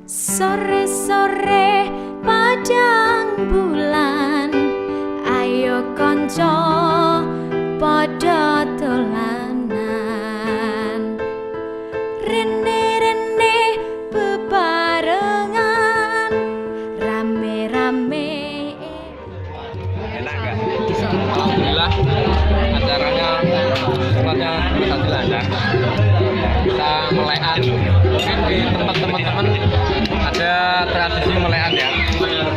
Sore-sore padang bulan, ayo konco padha dolanan. Rene-rene bebarengan, rame-rame. Enak nggak? Alhamdulillah acaranya tempatnya berhasil lancar. Kita melekan, mungkin di tempat teman-teman ada tradisi melekan ya.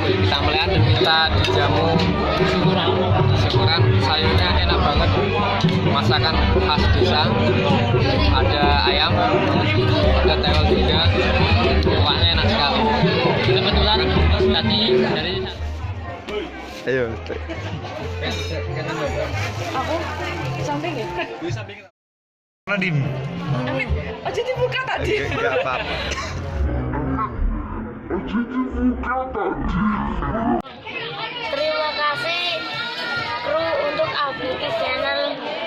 Kita melekan dan kita dijamu syukuran, sayurnya enak banget, masakan khas desa, ada ayam, ada tewel juga, kuahnya enak sekali. Kebetulan tadi dari Ayo. Aku samping ya? Mana Dim? Amin, aja dibuka tadi. Enggak apa-apa. Terima kasih kru untuk Alfikis Channel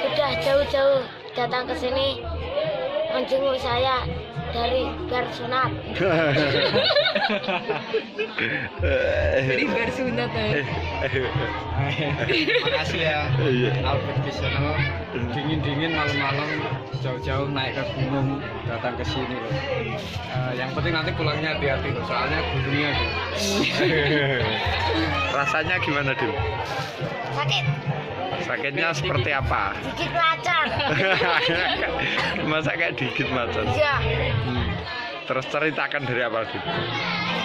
sudah jauh-jauh datang ke sini menjenguk saya dari Garsunat. Dari bersunat ya. Makasih ya Albert Visional, dingin-dingin malam-malam jauh-jauh naik ke gunung datang ke sini loh. Yang penting nanti pulangnya hati-hati loh, soalnya gunungnya tuh. Rasanya gimana Dim? Sakit, Sakitnya seperti apa? dikit macan. Masa kayak digigit macan? Iya, Terus ceritakan dari apa Dim?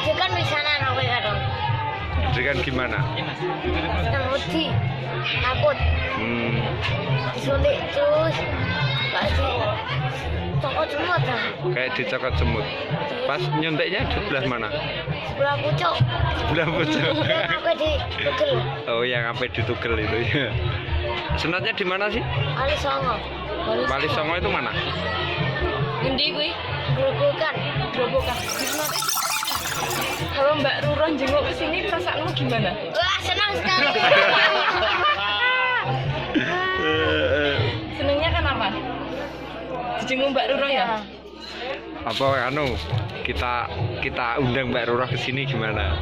dia kan bisa nanggapin dong. Dengan gimana? Senang wedi, takut, disuntik terus, kasih cokot semua dah. Kayak dicokot semut. Pas nyuntiknya di sebelah mana? Sebelah pucuk, Sebelah pucuk. apa di pegel, Oh, yang sampai ditugel itu ya. Sunatnya di mana sih? Ali Songo, Wali Songo itu mana? Ngendi kuwi? gerobokan. Gerobokan. Kalau Mbak Ruro jenguk ke sini perasaanmu gimana? Wah, senang sekali. Senengnya kenapa? Dijenguk Mbak Ruro ya? Apa anu kita undang Mbak Rurah ke sini gimana?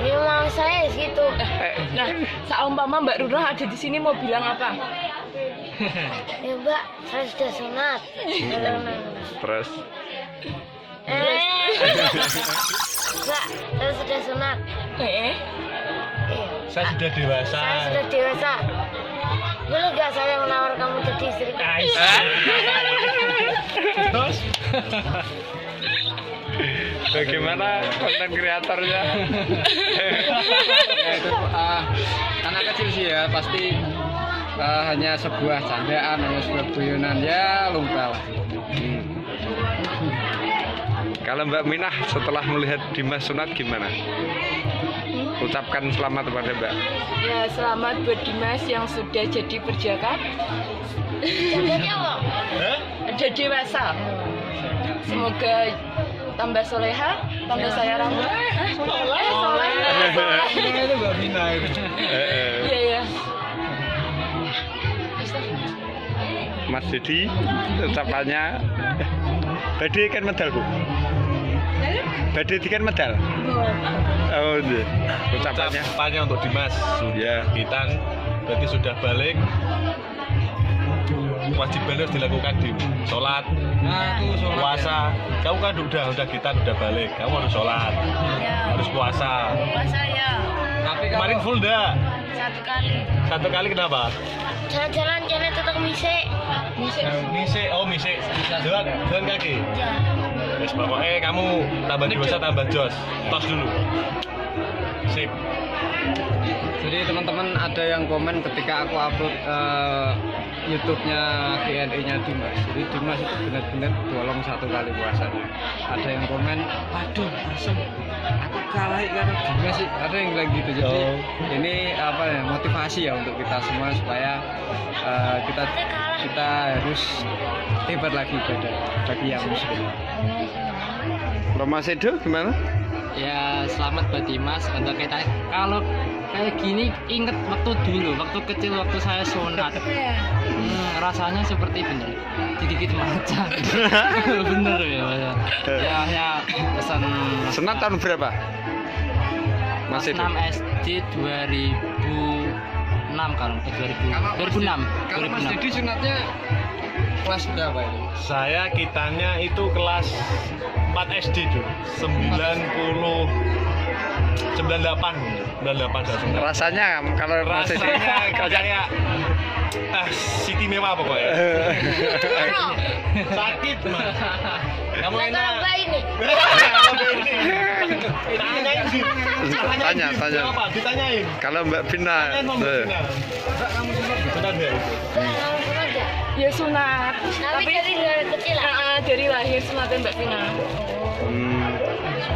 Ya mau saya gitu. Nah, seumpama Mbak Ruro ada di sini mau bilang apa? Ya Mbak, saya sudah sunat. Terus Mbak, saya sudah sunat. Eh? Iya, Saya sudah dewasa. saya sudah dewasa. Boleh nggak saya menawar kamu jadi istri? Terus? bagaimana konten kreatornya? Ya, itu anak kecil sih ya, pasti hanya sebuah candaan, hanya sebuah guyonan ya, lumrah lah. Kalau Mbak Minah setelah melihat Dimas sunat gimana? Ucapkan selamat kepada Mbak. Ya, selamat buat Dimas yang sudah jadi perjaka. Jadi apa? Ada dewasa. Semoga tambah soleha, tambah sayang rambut. Soleh. Itu Mbak Mina itu. Iya ya. Mas Dedi, ucapannya badhe kan medal Bu? Badhe kan medal? Oh iya. Ucapannya Ucapannya untuk Dimas ya. Gitan berarti sudah balik, kewajiban harus dilakukan di sholat, puasa. Kamu kan udah Gitan udah balik, kamu harus sholat, harus puasa. Puasa ya. Tapi Kemarin full dah. Satu kali. Satu kali kenapa? Jalan-jalan jangan tetap misek. Mise. Jalan kaki. Ya. Terus pokoknya kamu tambah dewasa tambah jos. Tos dulu. Sip. jadi teman-teman ada yang komen ketika aku upload YouTube-nya Q&A-nya Dimas. Jadi Dimas itu benar-benar bolong satu kali puasanya. Ada yang komen, aduh, langsung aku kalah karena Dimas sih. Ada yang bilang gitu. Jadi ini apa ya, motivasi ya untuk kita semua supaya kita harus hebat lagi bagi yang muslim. Kalau Mas Edo gimana? Ya selamat buat Dimas untuk kita. Kalau kayak gini inget waktu dulu, waktu kecil waktu saya sunat. Rasanya seperti bener digigit macan. Bener ya Mas. Ya pesen. Sunat tahun berapa? Kelas Masih 6 SD 2006 kan? 2006. Kalau Mas Didi sunatnya kelas berapa ini? Saya kitanya itu kelas 4 SD dulu. 98 saya sunat. rasanya kalau masih Rasanya kayak Siti Mewah pokoknya. Sakit mas. Kamu Lah, enak. apa ini? Tanyain sih. Tanya. Apa? Ditanyain. Kalau Mbak Vina Tanyain mau Mbak Vina. Sunat ya? Kamu sunat ya? Ya sunat. Tapi dari kecil lah. Dari lahir sunatnya Mbak Vina.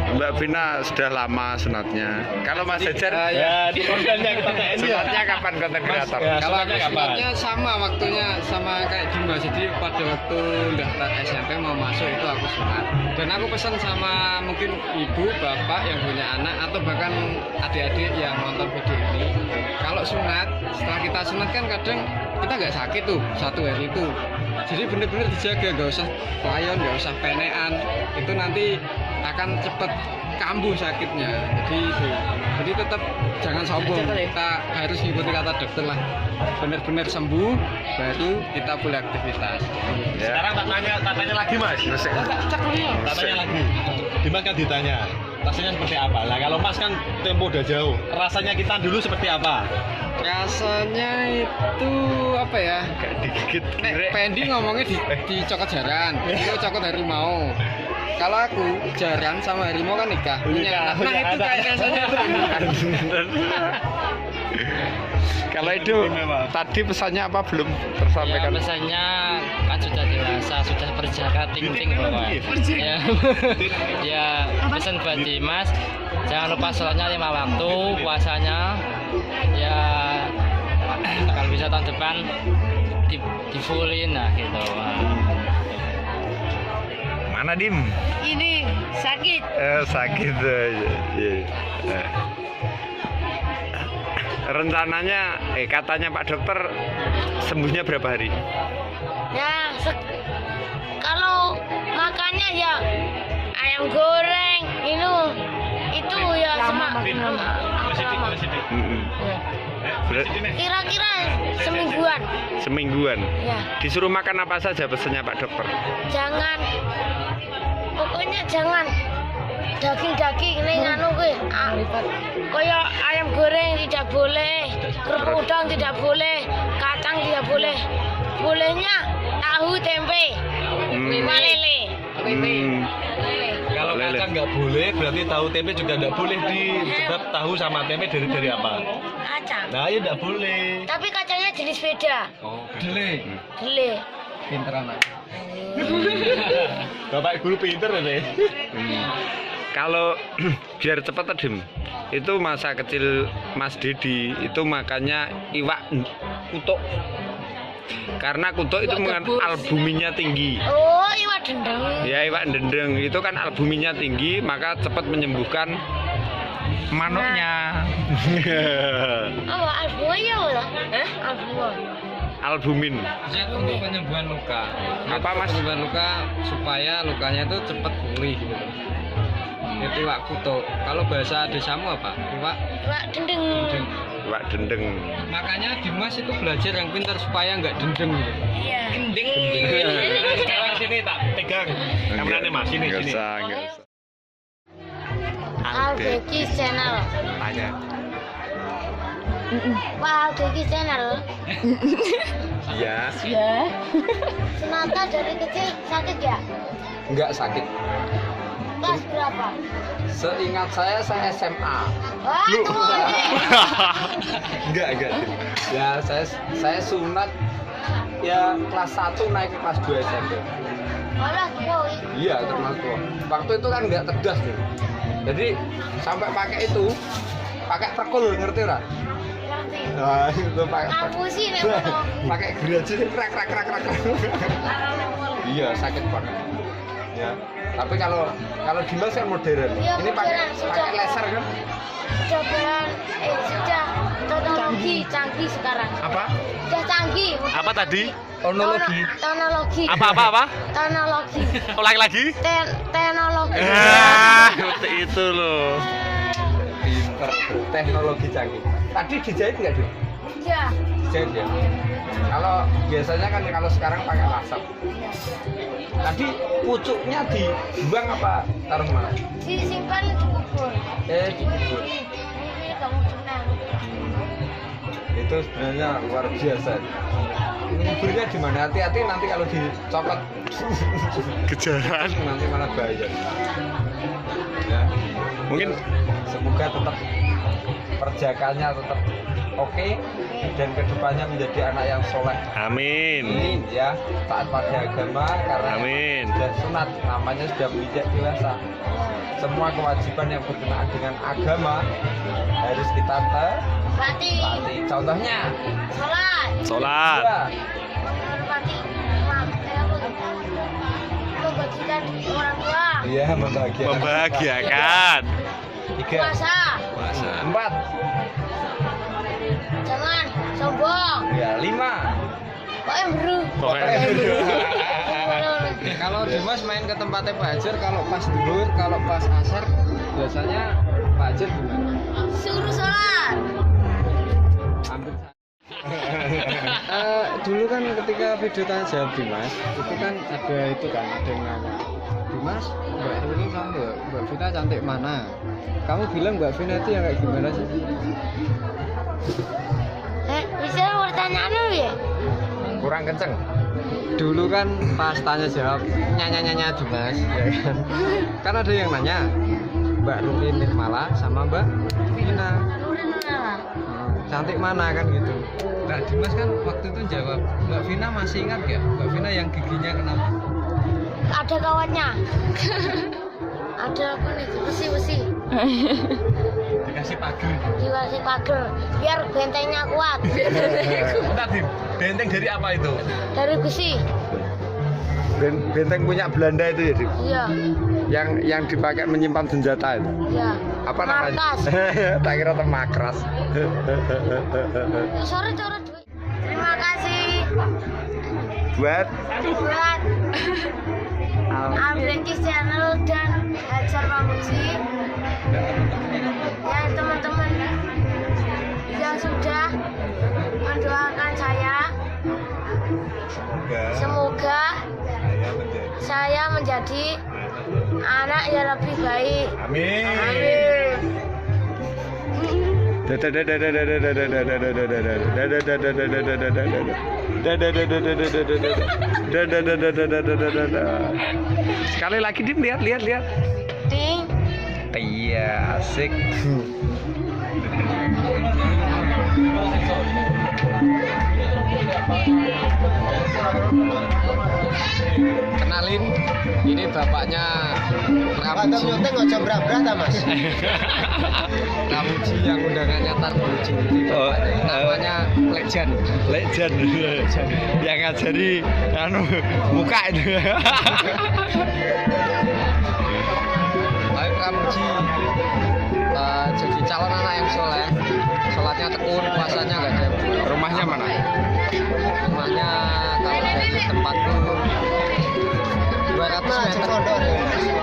Mbak Vina sudah lama sunatnya. Kalau Mas Hajar Ya di kontennya kita TNI ya. sunatnya kapan konten kreator? Ya, Kalau aku sunatnya kapan? sunatnya sama waktunya sama kayak Dimas. Jadi pada waktu daftar SMP mau masuk itu aku sunat. Dan aku pesan sama mungkin ibu, bapak yang punya anak atau bahkan adik-adik yang nonton video ini. Kalau sunat, setelah kita sunat kan kadang kita nggak sakit tuh satu hari itu. Jadi bener-bener dijaga, nggak usah layon, nggak usah penean. Itu nanti akan cepet kambuh sakitnya. Jadi tetap jangan sombong. Kita harus ngikuti kata dokter lah. Benar-benar sembuh baru kita boleh aktivitas. Sekarang tak tanya lagi mas. Tak tanya lagi. Dimas kan ditanya rasanya seperti apa. Lah kalau mas kan tempo udah jauh. Rasanya kita dulu seperti apa? Rasanya itu apa ya? Kayak digigit. Nek Pendi ngomongnya di cokot jaran, itu cokot harimau. Kalau aku jaran sama harimau kan nikah. Punya anak. Nah itu ada. kayak rasanya. Kalau itu tadi pesannya apa belum Ya tersampaikan? pesannya kan sudah dewasa, sudah berjaga ting-ting pokoknya. Ya, ya pesan buat Dimas, jangan lupa sholatnya 5 waktu, puasanya ya kalau bisa tahun depan di fullin lah gitu. Mana Dim? Ini sakit. Sakit iya. Rencananya katanya Pak Dokter sembuhnya berapa hari? Ya, kalau makannya ya ayam goreng itu ya sama. Kira-kira semingguan. Semingguan. Ya, Disuruh makan apa saja pesannya Pak Dokter? pokoknya jangan daging-daging ning anu kuwi. Kaya ayam goreng tidak boleh, kerupuk udang tidak boleh, kacang tidak boleh. Bolehnya tahu tempe, lele. Lele. Kalau Lele. kacang nggak boleh, berarti tahu tempe juga nggak boleh di sebab tahu sama tempe dari apa? Kacang. Nah ya nggak boleh. Tapi kacangnya jenis beda. Oh, dele. Gele. Pinter anak. Bapak guru pinter ya deh. Kalau biar cepat Dim, itu masa kecil Mas Didi itu makannya iwak kutuk. Karena kutuk itu albuminnya tinggi. Oh, iwak dendeng. Ya iwak dendeng itu kan albuminnya tinggi, maka cepat menyembuhkan manuknya. Apa albumin ya wala? Albumin. Albumin. Zat untuk penyembuhan luka. Apa, Mas? Penyembuhan luka supaya lukanya itu cepat pulih gitu. Itu iwak kutuk. Kalau bahasa desamu apa? Iwak Iwak dendeng. dendeng. Iwak dendeng. Makanya Dimas itu belajar yang pintar supaya nggak dendeng gitu. Iya. Gendeng. Sekarang sini tak pegang kameranya mas, sini Nggak sini. usah, nggak usah. Aldeki channel. Tanya. Pak Aldeki channel. Iya. Sunata dari kecil sakit ya? Nggak sakit. Kelas berapa? Seingat saya SMA. Wah, tua nih. Enggak. Ya saya sunat ya kelas 1 naik ke kelas 2 SMP. Malah tua. Iya, termasuk tua. Waktu itu kan nggak tegas tuh. Jadi sampai pakai itu, pakai perkul ngerti ora? Ngerti. Nah, itu pakai Ngapusi nih mono. pakai gergaji krak. Iya, sakit banget. Ya. Tapi kalau Dimas kan modern. Iya, Ini pakai modern, sudah. pakai laser kan? Sudah teknologi canggih sekarang. Apa? Sudah canggih. Apa tadi? Teknologi. Teknologi. Apa? Teknologi. Ulangi lagi. Teknologi. Itu loh. Pinter, teknologi canggih. Tadi dijahit nggak, Dut? Iya. Dijahit ya? Kalau biasanya kan kalau sekarang pakai laser. Tadi pucuknya dibuang apa taruh mana? Disimpan dikubur. Dikubur. Ini kamu tenang. Itu sebenarnya luar biasa. Nguburnya di mana? Hati-hati nanti kalau dicopot Kejaran. nanti malah bahaya. Ya. Mungkin Semoga tetap perjakaannya tetap oke dan kedepannya menjadi anak yang soleh. amin. Amin ya, taat pada agama karena Amin. sudah sunat, namanya sudah menginjak dewasa. Semua kewajiban yang berkenaan dengan agama harus kita Berarti taati. Contohnya, sholat. Sholat. ya, Menghormati membagikan orang tua. iya membahagiakan. Membahagiakan. 3, Puasa. Puasa. 4, Jangan sombong. ya 5. Pokoknya bro. Pokoknya Kalau Dimas main ke tempatnya Pak Hajar, kalau pas duhur, kalau pas asar, biasanya Pak Hajar gimana? Suruh sholat. Hampir dulu kan ketika video tanya jawab Dimas, itu kan ada yang nanya, Dimas, Mbak Ruli sama Mbak Vina cantik mana? Kamu bilang Mbak Vina itu yang kayak gimana sih? Bisa mau tanya dulu ya? Kurang kenceng. Dulu kan pas tanya jawab nyanyi Dimas, ya kan? Kan ada yang nanya Mbak Ruli Nirmala sama Mbak Vina. Cantik mana kan gitu. Nah Dimas kan waktu itu jawab, Mbak Vina masih ingat gak? Mbak Vina yang giginya kenapa? Ada kawannya. Ada apa nih? Besi. Dikasih pagar. Dikasih pagar biar bentengnya kuat. Bentar, Dim. Benteng dari apa itu? Dari besi. Benteng punya Belanda itu ya, Dim? Iya. Yang dipakai menyimpan senjata itu. Iya. Apa namanya? Markas. Tak kira temakras. Sore duit. Terima kasih Buat buat Abrekis Channel dan Hajar Pamuji. Ya teman-teman yang sudah mendoakan saya. Semoga saya menjadi anak yang lebih baik. Amin. Amin. Sekali lagi Dim, lihat. Ting. iya asik. Kenalin, ini bapaknya Pramuji. Pramuji yang undangannya Tarmuji. Oh, Namanya Legend. Legend. Yang ngajari muka itu. Ayo Pramuji jadi calon anak yang soleh, sholatnya tekun, puasanya nggak ada. Rumahnya mana? Rumahnya kalau dari tempatku 200 meter.